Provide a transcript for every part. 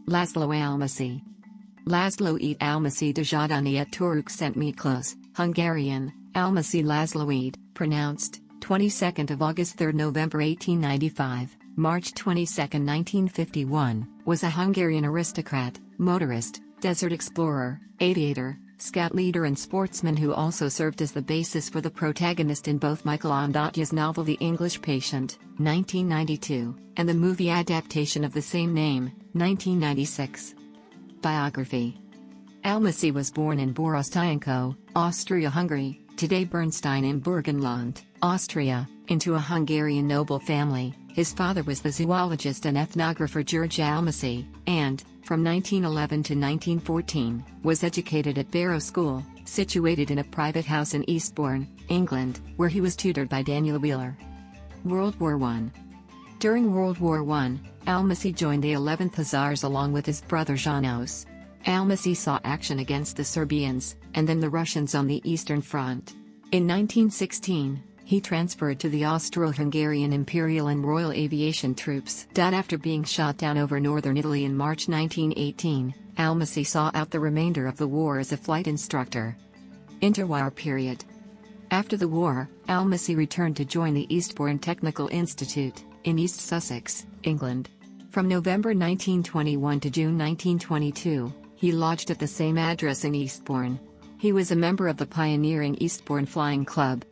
László Almásy. László Ede Almásy de Zsadány at Törökszentmiklós, Hungarian, Almásy László Ede, pronounced, 22nd of August 3rd November 1895, March 22nd 1951, was a Hungarian aristocrat, motorist, desert explorer, aviator, scout leader and sportsman who also served as the basis for the protagonist in both Michael Ondaatje's novel The English Patient, 1992, and the movie adaptation of the same name, 1996. Biography. Almásy was born in Borostyánko, Austria-Hungary, today Bernstein in Burgenland, Austria, into a Hungarian noble family. His father was the zoologist and ethnographer George Almásy, and, from 1911 to 1914, was educated at Barrow School, situated in a private house in Eastbourne, England, where he was tutored by Daniel Wheeler. World War I. During World War I, Almásy joined the 11th Hussars along with his brother János. Almásy saw action against the Serbians, and then the Russians on the Eastern Front. In 1916, he transferred to the Austro-Hungarian Imperial and Royal Aviation Troops. After being shot down over northern Italy in March 1918, Almásy saw out the remainder of the war as a flight instructor. Interwar period. After the war, Almásy returned to join the Eastbourne Technical Institute, in East Sussex, England. From November 1921 to June 1922, he lodged at the same address in Eastbourne. He was a member of the pioneering Eastbourne Flying Club.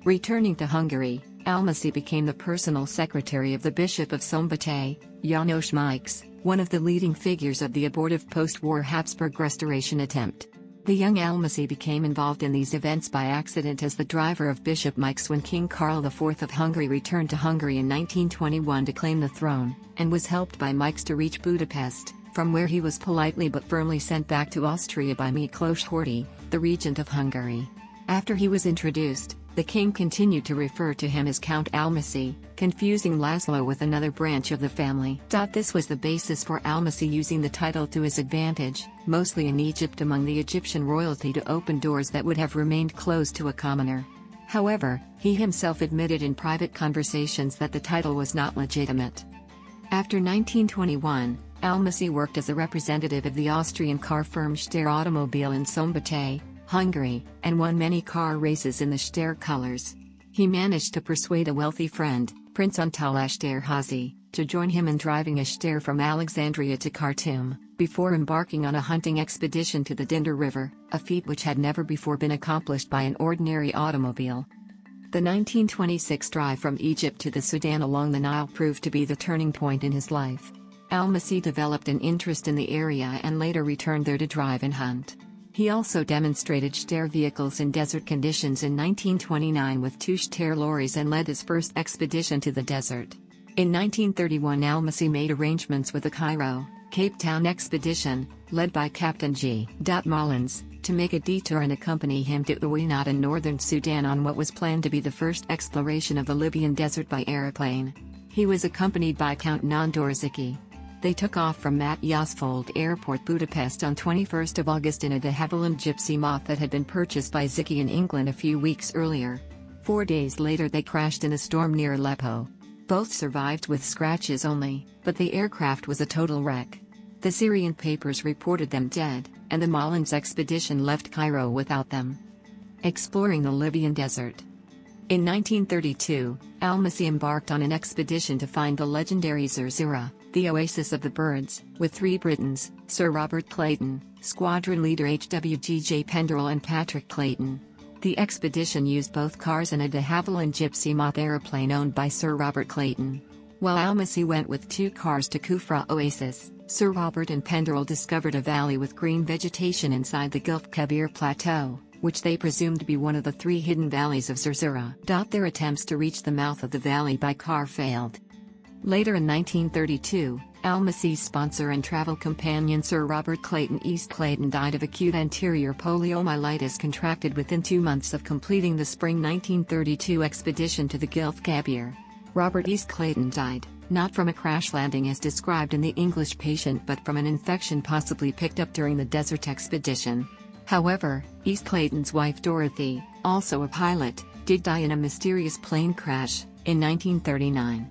Returning to Hungary, Almásy became the personal secretary of the Bishop of Szombathely, János Mikes, one of the leading figures of the abortive post-war Habsburg restoration attempt. The young Almásy became involved in these events by accident as the driver of Bishop Mikes when King Karl IV of Hungary returned to Hungary in 1921 to claim the throne, and was helped by Mikes to reach Budapest, from where he was politely but firmly sent back to Austria by Miklós Horthy, the regent of Hungary. After he was introduced, the king continued to refer to him as Count Almásy, confusing László with another branch of the family. This was the basis for Almásy using the title to his advantage, mostly in Egypt among the Egyptian royalty, to open doors that would have remained closed to a commoner. However, he himself admitted in private conversations that the title was not legitimate. After 1921, Almásy worked as a representative of the Austrian car firm Steyr Automobile in Szombathely, Hungary, and won many car races in the Steyr colors. He managed to persuade a wealthy friend, Prince Antal Esterházy, to join him in driving a Steyr from Alexandria to Khartoum, before embarking on a hunting expedition to the Dinder River, a feat which had never before been accomplished by an ordinary automobile. The 1926 drive from Egypt to the Sudan along the Nile proved to be the turning point in his life. Almásy developed an interest in the area and later returned there to drive and hunt. He also demonstrated Steyr vehicles in desert conditions in 1929 with 2 Steyr lorries and led his first expedition to the desert. In 1931 Almásy made arrangements with the Cairo, Cape Town expedition, led by Captain G. Mullins, to make a detour and accompany him to Uweinat in northern Sudan on what was planned to be the first exploration of the Libyan desert by aeroplane. He was accompanied by Count Nandor Zichy. They took off from Matyasfold Airport, Budapest on 21 August in a de Havilland gypsy moth that had been purchased by Zichy in England a few weeks earlier. 4 days later they crashed in a storm near Aleppo. Both survived with scratches only, but the aircraft was a total wreck. The Syrian papers reported them dead, and the Mullins expedition left Cairo without them. Exploring the Libyan desert. In 1932, Almásy embarked on an expedition to find the legendary Zarzura, the oasis of the birds, with 3 Britons, Sir Robert Clayton, squadron leader H.W.G.J. Penderell and Patrick Clayton. The expedition used both cars and a de Havilland gypsy moth aeroplane owned by Sir Robert Clayton. While Almásy went with 2 cars to Kufra Oasis, Sir Robert and Penderell discovered a valley with green vegetation inside the Gulf Kabir Plateau, which they presumed to be one of the 3 hidden valleys of Zarzura. Their attempts to reach the mouth of the valley by car failed. Later in 1932, Almásy's sponsor and travel companion Sir Robert Clayton East Clayton died of acute anterior poliomyelitis contracted within 2 months of completing the spring 1932 expedition to the Gulf Kabir. Robert East Clayton died, not from a crash landing as described in The English Patient but from an infection possibly picked up during the desert expedition. However, East Clayton's wife Dorothy, also a pilot, did die in a mysterious plane crash, in 1939.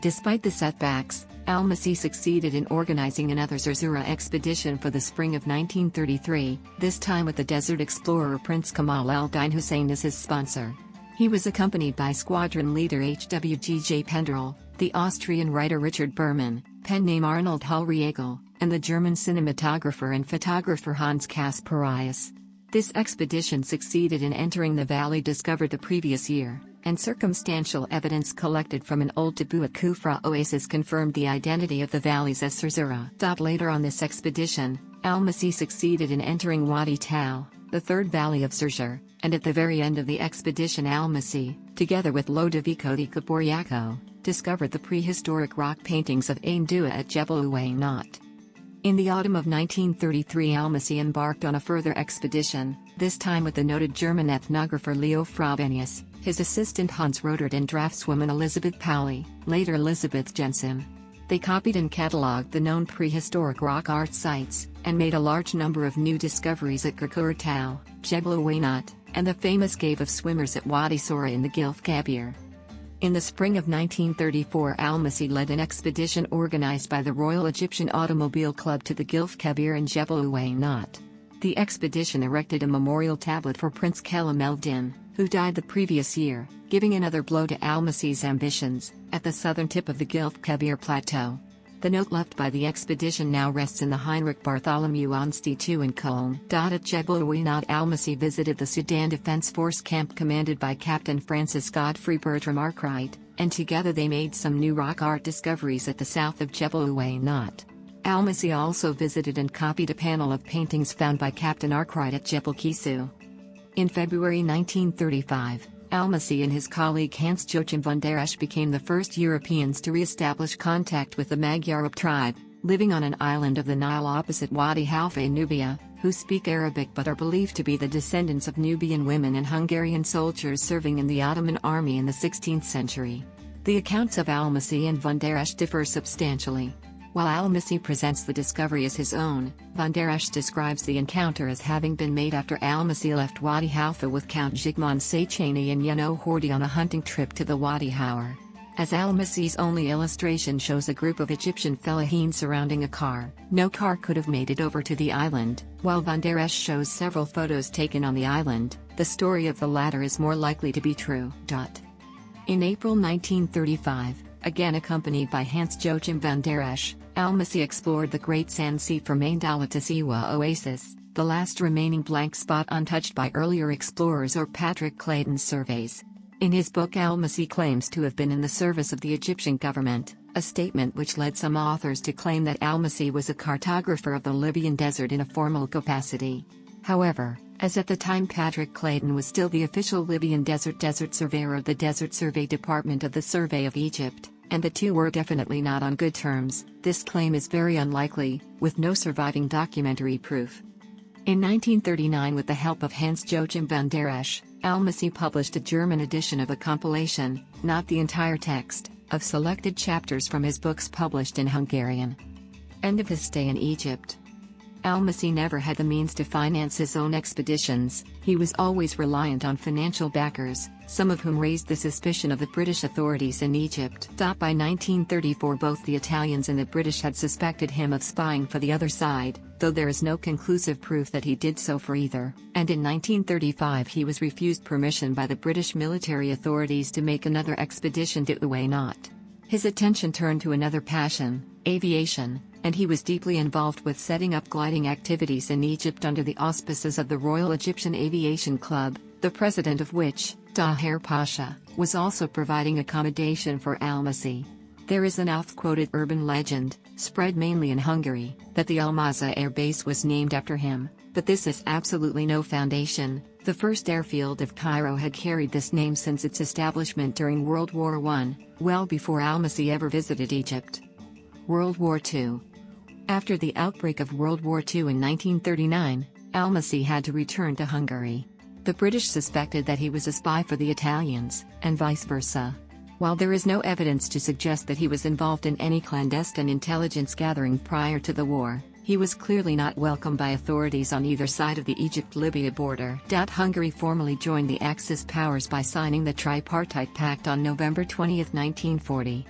Despite the setbacks, Almásy succeeded in organizing another Zarzura expedition for the spring of 1933, this time with the desert explorer Prince Kamal al-Din Hussein as his sponsor. He was accompanied by squadron leader H.W.G.J. Penderel, the Austrian writer Richard Berman, pen name Arnold Hallriegel, and the German cinematographer and photographer Hans Kasparius. This expedition succeeded in entering the valley discovered the previous year, and circumstantial evidence collected from an old taboo at Kufra Oasis confirmed the identity of the valleys as Zarzura. Later on this expedition, Almásy succeeded in entering Wadi Tal, the third valley of Zarzura, and at the very end of the expedition Almásy, together with Lodovico di Caporiaco, discovered the prehistoric rock paintings of Ain Dua at Jebel Uwaynat. In the autumn of 1933 Almásy embarked on a further expedition, this time with the noted German ethnographer Leo Frobenius, his assistant Hans Rodert and draftswoman Elizabeth Pauli, later Elizabeth Jensen. They copied and catalogued the known prehistoric rock art sites, and made a large number of new discoveries at Gurkur Tal, Jebel Uwaynat, and the famous Cave of Swimmers at Wadi Sora in the Gilf Kabir. In the spring of 1934 Almásy led an expedition organized by the Royal Egyptian Automobile Club to the Gilf Kabir in Jebel Uwaynat. The expedition erected a memorial tablet for Prince Kelam el-Din, who died the previous year, giving another blow to Almásy's ambitions, at the southern tip of the Gilf Kabir Plateau. The note left by the expedition now rests in the Heinrich Bartholomew Institute in Cologne. At Jebel Uwaynat Almásy visited the Sudan Defense Force camp commanded by Captain Francis Godfrey Bertram Arkwright, and together they made some new rock art discoveries at the south of Jebel Uwaynat. Almásy also visited and copied a panel of paintings found by Captain Arkwright at Jebel Kisu. In February 1935, Almásy and his colleague Hans Joachim von der Esch became the first Europeans to re-establish contact with the Magyar tribe, living on an island of the Nile opposite Wadi Halfa in Nubia, who speak Arabic but are believed to be the descendants of Nubian women and Hungarian soldiers serving in the Ottoman army in the 16th century. The accounts of Almásy and von der Esch differ substantially. While Almásy presents the discovery as his own, von der Esch describes the encounter as having been made after Almásy left Wadi Halfa with Count Zsigmond Széchenyi and Jenő Horthy on a hunting trip to the Wadi Howar. As Almásy's only illustration shows a group of Egyptian fellahin surrounding a car, no car could have made it over to the island, while von der Esch shows several photos taken on the island, the story of the latter is more likely to be true. In April 1935, again accompanied by Hans Joachim von der Esch, Almásy explored the Great Sand Sea from Ain Dala to Siwa Oasis, the last remaining blank spot untouched by earlier explorers or Patrick Clayton's surveys. In his book Almásy claims to have been in the service of the Egyptian government, a statement which led some authors to claim that Almásy was a cartographer of the Libyan desert in a formal capacity. However, as at the time Patrick Clayton was still the official Libyan desert surveyor of the Desert Survey Department of the Survey of Egypt, and the two were definitely not on good terms, this claim is very unlikely, with no surviving documentary proof. In 1939, with the help of Hans Joachim von der Esch, Almásy published a German edition of a compilation, not the entire text, of selected chapters from his books published in Hungarian. End of his stay in Egypt. Almásy never had the means to finance his own expeditions, he was always reliant on financial backers, some of whom raised the suspicion of the British authorities in Egypt. By 1934 both the Italians and the British had suspected him of spying for the other side, though there is no conclusive proof that he did so for either, and in 1935 he was refused permission by the British military authorities to make another expedition to Uwaynat. His attention turned to another passion, aviation, and he was deeply involved with setting up gliding activities in Egypt under the auspices of the Royal Egyptian Aviation Club, the president of which, Tahir Pasha, was also providing accommodation for Almásy. There is an oft-quoted urban legend, spread mainly in Hungary, that the Almaza Air Base was named after him, but this has absolutely no foundation. The first airfield of Cairo had carried this name since its establishment during World War I, well before Almásy ever visited Egypt. World War II. After the outbreak of World War II in 1939, Almásy had to return to Hungary. The British suspected that he was a spy for the Italians, and vice versa. While there is no evidence to suggest that he was involved in any clandestine intelligence gathering prior to the war, he was clearly not welcomed by authorities on either side of the Egypt-Libya border. Hungary formally joined the Axis powers by signing the Tripartite Pact on November 20, 1940.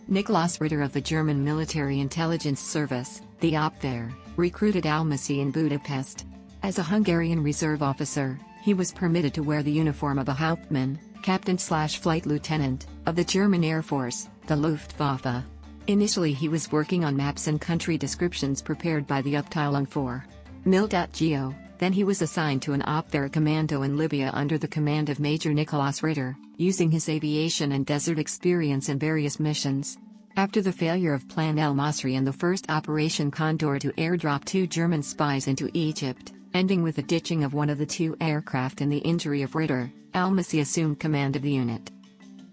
Nikolaus Ritter of the German Military Intelligence Service, the Abwehr, recruited Almásy in Budapest. As a Hungarian reserve officer, he was permitted to wear the uniform of a Hauptmann, captain/flight lieutenant, of the German Air Force, the Luftwaffe. Initially he was working on maps and country descriptions prepared by the Abteilung for Mil.Geo, then he was assigned to an Abwehr commando in Libya under the command of Major Nikolaus Ritter, using his aviation and desert experience in various missions. After the failure of Plan El Masri and the first Operation Condor to airdrop 2 German spies into Egypt, ending with the ditching of one of the 2 aircraft and the injury of Ritter, Almásy assumed command of the unit.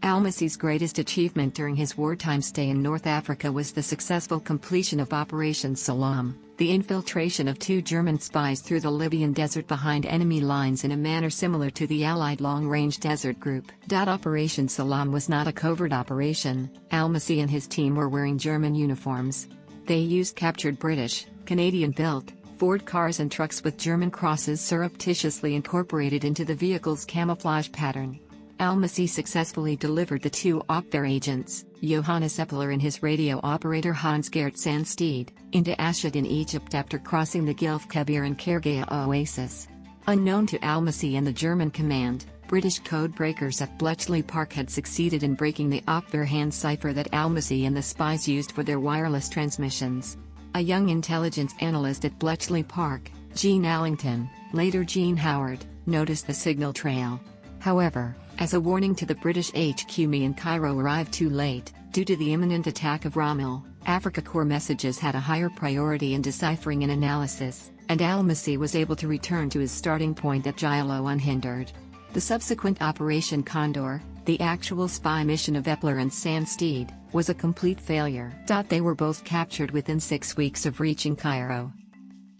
Almasy's greatest achievement during his wartime stay in North Africa was the successful completion of Operation Salaam, the infiltration of 2 German spies through the Libyan desert behind enemy lines in a manner similar to the Allied long-range desert group. Operation Salaam was not a covert operation. Almásy and his team were wearing German uniforms. They used captured British, Canadian-built, Ford cars and trucks with German crosses surreptitiously incorporated into the vehicle's camouflage pattern. Almásy successfully delivered the 2 Abwehr agents, Johannes Eppeler and his radio operator Hans-Gert Sandsteed, into Ashdod in Egypt after crossing the Gilf Kebir and Kerguelen Oasis. Unknown to Almásy and the German command, British code breakers at Bletchley Park had succeeded in breaking the Abwehr hand cipher that Almásy and the spies used for their wireless transmissions. A young intelligence analyst at Bletchley Park, Gene Allington, later Gene Howard, noticed the signal trail. However, as a warning to the British HQ in Cairo arrived too late, due to the imminent attack of Rommel, Africa Corps messages had a higher priority in deciphering and analysis, and Almásy was able to return to his starting point at Giolo unhindered. The subsequent Operation Condor, the actual spy mission of Eppeler and Sandsteed, was a complete failure. They were both captured within 6 weeks of reaching Cairo.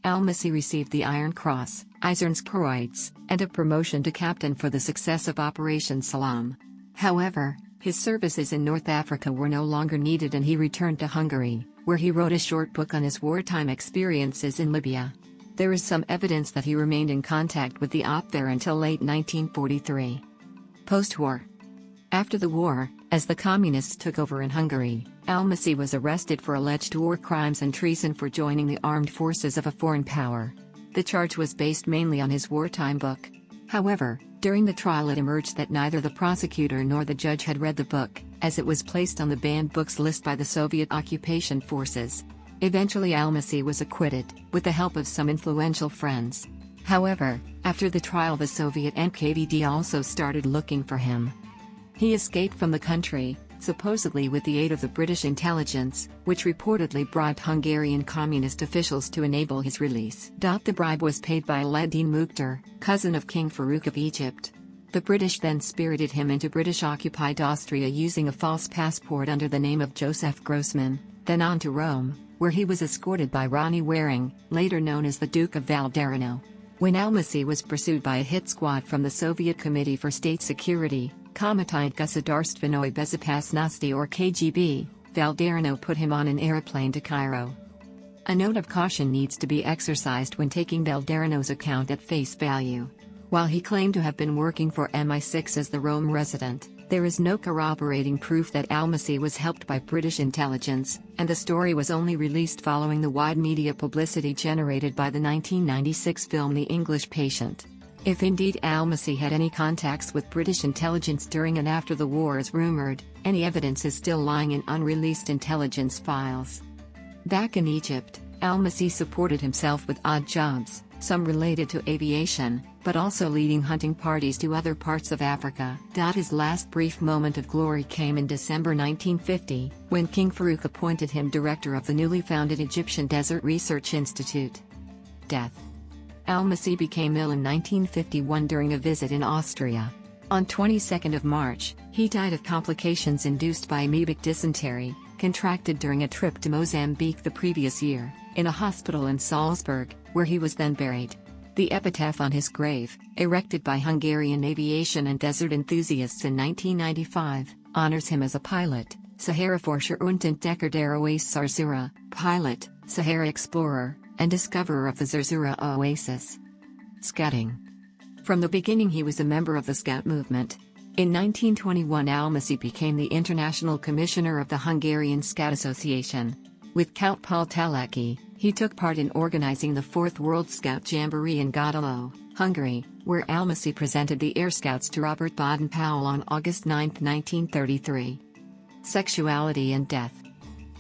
Almásy received the Iron Cross, Eisernkreuz, and a promotion to captain for the success of Operation Salaam. However, his services in North Africa were no longer needed and he returned to Hungary, where he wrote a short book on his wartime experiences in Libya. There is some evidence that he remained in contact with the Abwehr until late 1943. Post-war. After the war, as the communists took over in Hungary, Almásy was arrested for alleged war crimes and treason for joining the armed forces of a foreign power. The charge was based mainly on his wartime book. However, during the trial it emerged that neither the prosecutor nor the judge had read the book, as it was placed on the banned books list by the Soviet occupation forces. Eventually Almásy was acquitted, with the help of some influential friends. However, after the trial the Soviet NKVD also started looking for him. He escaped from the country, supposedly with the aid of the British intelligence, which reportedly bribed Hungarian communist officials to enable his release. The bribe was paid by Alaeddin Mukhtar, cousin of King Farouk of Egypt. The British then spirited him into British-occupied Austria using a false passport under the name of Joseph Grossman, then on to Rome, where he was escorted by Ronnie Waring, later known as the Duke of Valderano. When Almásy was pursued by a hit squad from the Soviet Committee for State Security, Komitet Gosdarstvenoi Bezopasnosti or KGB, Valderano put him on an airplane to Cairo. A note of caution needs to be exercised when taking Valderano's account at face value. While he claimed to have been working for MI6 as the Rome resident, there is no corroborating proof that Almásy was helped by British intelligence, and the story was only released following the wide media publicity generated by the 1996 film The English Patient. If indeed Almásy had any contacts with British intelligence during and after the war as rumored, any evidence is still lying in unreleased intelligence files. Back in Egypt, Almásy supported himself with odd jobs, some related to aviation, but also leading hunting parties to other parts of Africa. His last brief moment of glory came in December 1950, when King Farouk appointed him director of the newly founded Egyptian Desert Research Institute. Death. Almásy became ill in 1951 during a visit in Austria. On 22 March, he died of complications induced by amoebic dysentery, contracted during a trip to Mozambique the previous year, in a hospital in Salzburg, where he was then buried. The epitaph on his grave, erected by Hungarian aviation and desert enthusiasts in 1995, honors him as a pilot, Saharaforscher und Entdecker der Oasis Zarzura, pilot, Sahara explorer, and discoverer of the Zarzura Oasis. Scouting. From the beginning he was a member of the Scout movement. In 1921 Almásy became the International Commissioner of the Hungarian Scout Association. With Count Paul Teleki, he took part in organizing the 4th World Scout Jamboree in Gödöllő, Hungary, where Almásy presented the Air Scouts to Robert Baden-Powell on August 9, 1933. Sexuality and death.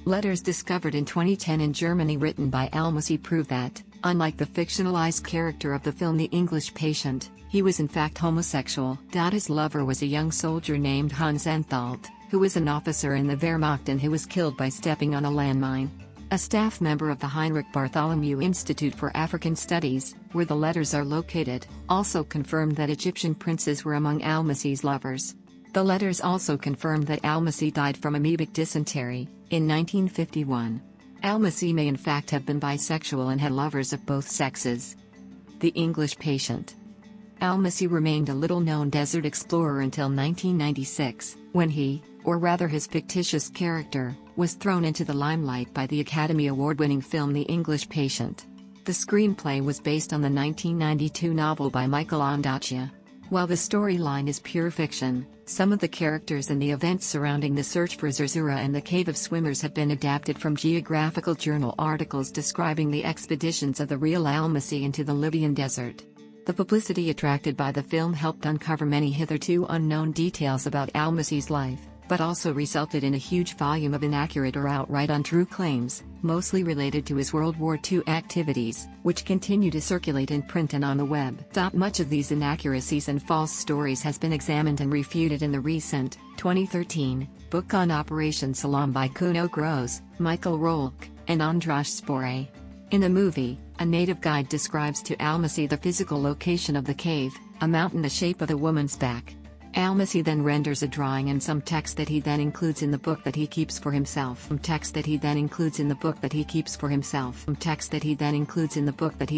Letters discovered in 2010 in Germany written by Almásy prove that, unlike the fictionalized character of the film The English Patient, he was in fact homosexual. His lover was a young soldier named Hans Enthaldt, who was an officer in the Wehrmacht and who was killed by stepping on a landmine. A staff member of the Heinrich Bartholomew Institute for African Studies, where the letters are located, also confirmed that Egyptian princes were among Almásy's lovers. The letters also confirmed that Almásy died from amoebic dysentery, in 1951. Almásy may in fact have been bisexual and had lovers of both sexes. The English Patient. Almásy remained a little-known desert explorer until 1996, when he, or rather his fictitious character, was thrown into the limelight by the Academy Award-winning film The English Patient. The screenplay was based on the 1992 novel by Michael Ondaatje. While the storyline is pure fiction, some of the characters and the events surrounding the search for Zarzura and the Cave of Swimmers have been adapted from geographical journal articles describing the expeditions of the real Almásy into the Libyan desert. The publicity attracted by the film helped uncover many hitherto unknown details about Almásy's life, but also resulted in a huge volume of inaccurate or outright untrue claims, mostly related to his World War II activities, which continue to circulate in print and on the web. Much of these inaccuracies and false stories has been examined and refuted in the recent, 2013, book on Operation Salaam by Kuno Gross, Michael Rolk, and Andras Spore. In the movie, a native guide describes to Almásy the physical location of the cave, a mountain the shape of a woman's back. Almásy then renders a drawing and some text that he then includes in the book that he keeps for himself. Text that he then includes in the book that he keeps for himself. Text that he then includes in the book that he